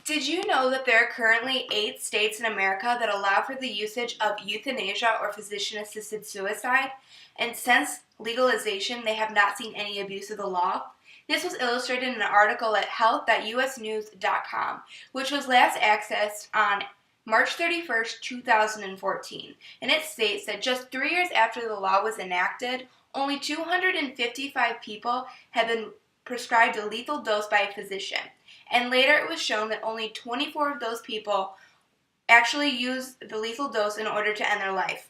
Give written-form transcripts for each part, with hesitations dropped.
Did you know that there are currently 8 states in America that allow for the usage of euthanasia or physician-assisted suicide? And since legalization, they have not seen any abuse of the law? This was illustrated in an article at health.usnews.com, which was last accessed on March 31st, 2014. And it states that just 3 years after the law was enacted, only 255 people have been prescribed a lethal dose by a physician. And later it was shown that only 24 of those people actually used the lethal dose in order to end their life.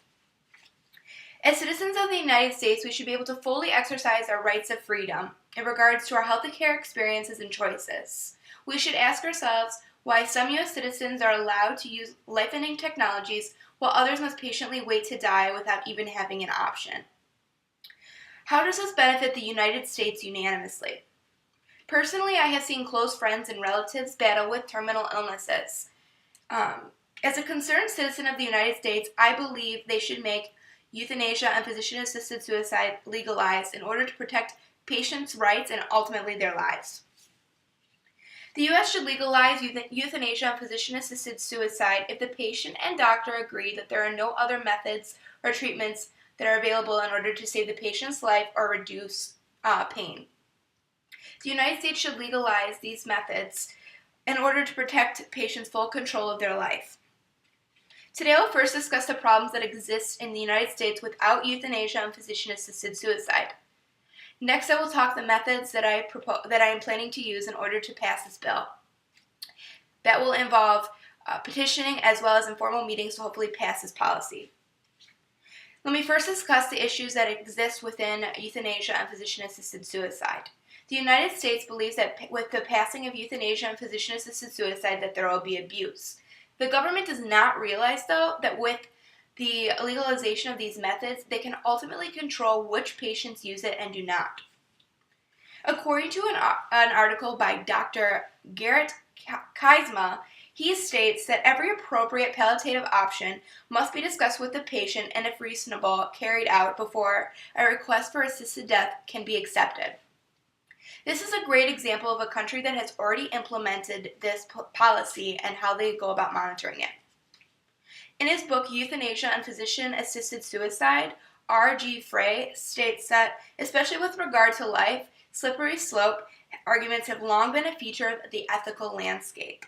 As citizens of the United States, we should be able to fully exercise our rights of freedom in regards to our healthcare experiences and choices. We should ask ourselves why some U.S. citizens are allowed to use life-ending technologies while others must patiently wait to die without even having an option. How does this benefit the United States unanimously? Personally, I have seen close friends and relatives battle with terminal illnesses. As a concerned citizen of the United States, I believe they should make euthanasia and physician-assisted suicide legalized in order to protect patients' rights and ultimately their lives. The U.S. should legalize euthanasia and physician-assisted suicide if the patient and doctor agree that there are no other methods or treatments that are available in order to save the patient's life or reduce pain. The United States should legalize these methods in order to protect patients' full control of their life. Today I will first discuss the problems that exist in the United States without euthanasia and physician-assisted suicide. Next, I will talk the methods that I am planning to use in order to pass this bill. That will involve petitioning as well as informal meetings to hopefully pass this policy. Let me first discuss the issues that exist within euthanasia and physician-assisted suicide. The United States believes that with the passing of euthanasia and physician-assisted suicide that there will be abuse. The government does not realize, though, that with the legalization of these methods, they can ultimately control which patients use it and do not. According to an article by Dr. Garrett Kysma, he states that every appropriate palliative option must be discussed with the patient and, if reasonable, carried out before a request for assisted death can be accepted. This is a great example of a country that has already implemented this policy and how they go about monitoring it. In his book, Euthanasia and Physician-Assisted Suicide, R.G. Frey states that, especially with regard to life, slippery slope arguments have long been a feature of the ethical landscape,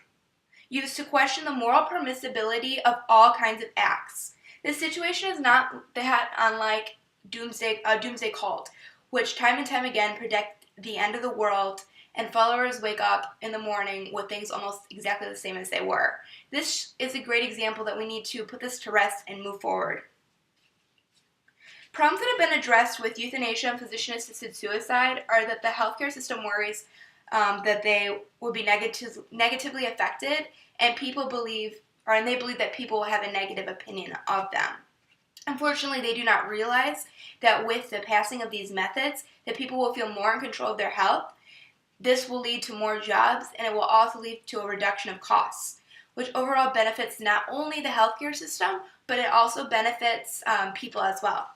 used to question the moral permissibility of all kinds of acts. This situation is not that unlike a doomsday cult, which time and time again predict the end of the world, and followers wake up in the morning with things almost exactly the same as they were. This is a great example that we need to put this to rest and move forward. Problems that have been addressed with euthanasia and physician-assisted suicide are that the healthcare system worries that they will be negatively affected, and they believe that people will have a negative opinion of them. Unfortunately, they do not realize that with the passing of these methods, that people will feel more in control of their health. This will lead to more jobs, and it will also lead to a reduction of costs, which overall benefits not only the healthcare system, but it also benefits people as well.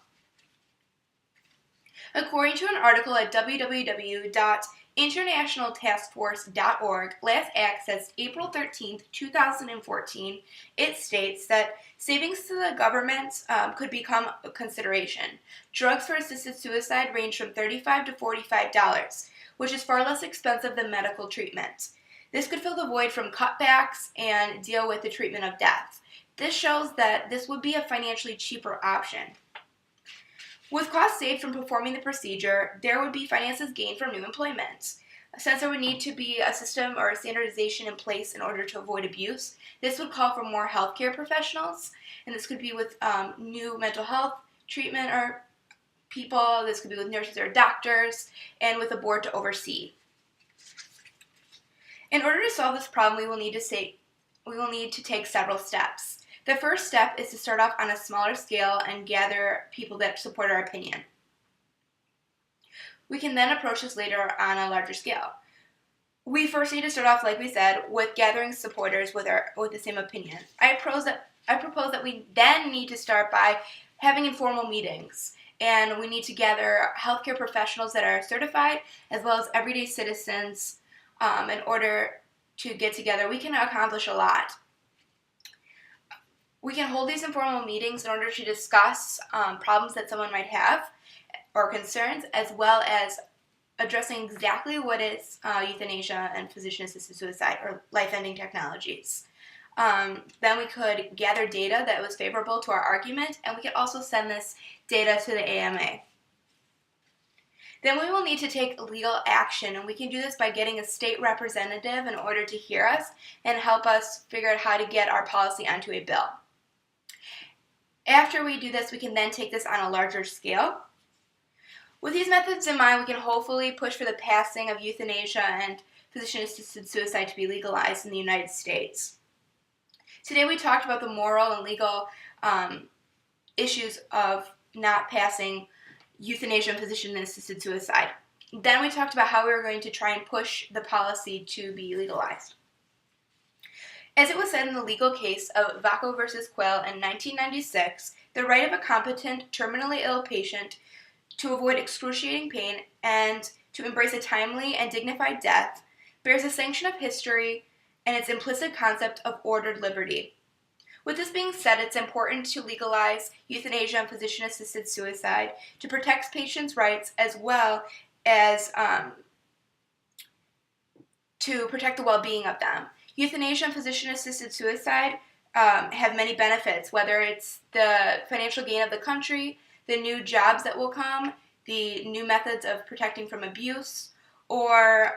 According to an article at www.internationaltaskforce.org, last accessed April 13, 2014, it states that savings to the government could become a consideration. Drugs for assisted suicide range from $35 to $45, which is far less expensive than medical treatment. This could fill the void from cutbacks and deal with the treatment of death. This shows that this would be a financially cheaper option. With costs saved from performing the procedure, there would be finances gained from new employment. Since there would need to be a system or a standardization in place in order to avoid abuse, this would call for more healthcare professionals, and this could be with new mental health treatment or people, this could be with nurses or doctors, and with a board to oversee. In order to solve this problem, we will need to take several steps. The first step is to start off on a smaller scale and gather people that support our opinion. We can then approach this later on a larger scale. We first need to start off, like we said, with gathering supporters with the same opinion. I propose that we then need to start by having informal meetings, and we need to gather healthcare professionals that are certified as well as everyday citizens in order to get together, we can accomplish a lot. We can hold these informal meetings in order to discuss problems that someone might have or concerns, as well as addressing exactly what is euthanasia and physician-assisted suicide or life-ending technologies. Then we could gather data that was favorable to our argument, and we could also send this data to the AMA. Then we will need to take legal action, and we can do this by getting a state representative in order to hear us and help us figure out how to get our policy onto a bill. After we do this, we can then take this on a larger scale. With these methods in mind, we can hopefully push for the passing of euthanasia and physician-assisted suicide to be legalized in the United States. Today we talked about the moral and legal issues of not passing euthanasia and physician-assisted suicide. Then we talked about how we were going to try and push the policy to be legalized. As it was said in the legal case of Vaco versus Quill in 1996, the right of a competent, terminally ill patient to avoid excruciating pain and to embrace a timely and dignified death bears a sanction of history and its implicit concept of ordered liberty. With this being said, it's important to legalize euthanasia and physician-assisted suicide to protect patients' rights as well as to protect the well-being of them. Euthanasia and physician-assisted suicide have many benefits, whether it's the financial gain of the country, the new jobs that will come, the new methods of protecting from abuse, or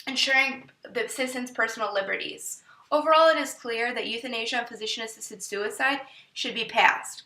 ensuring the citizens' personal liberties. Overall, it is clear that euthanasia and physician-assisted suicide should be passed.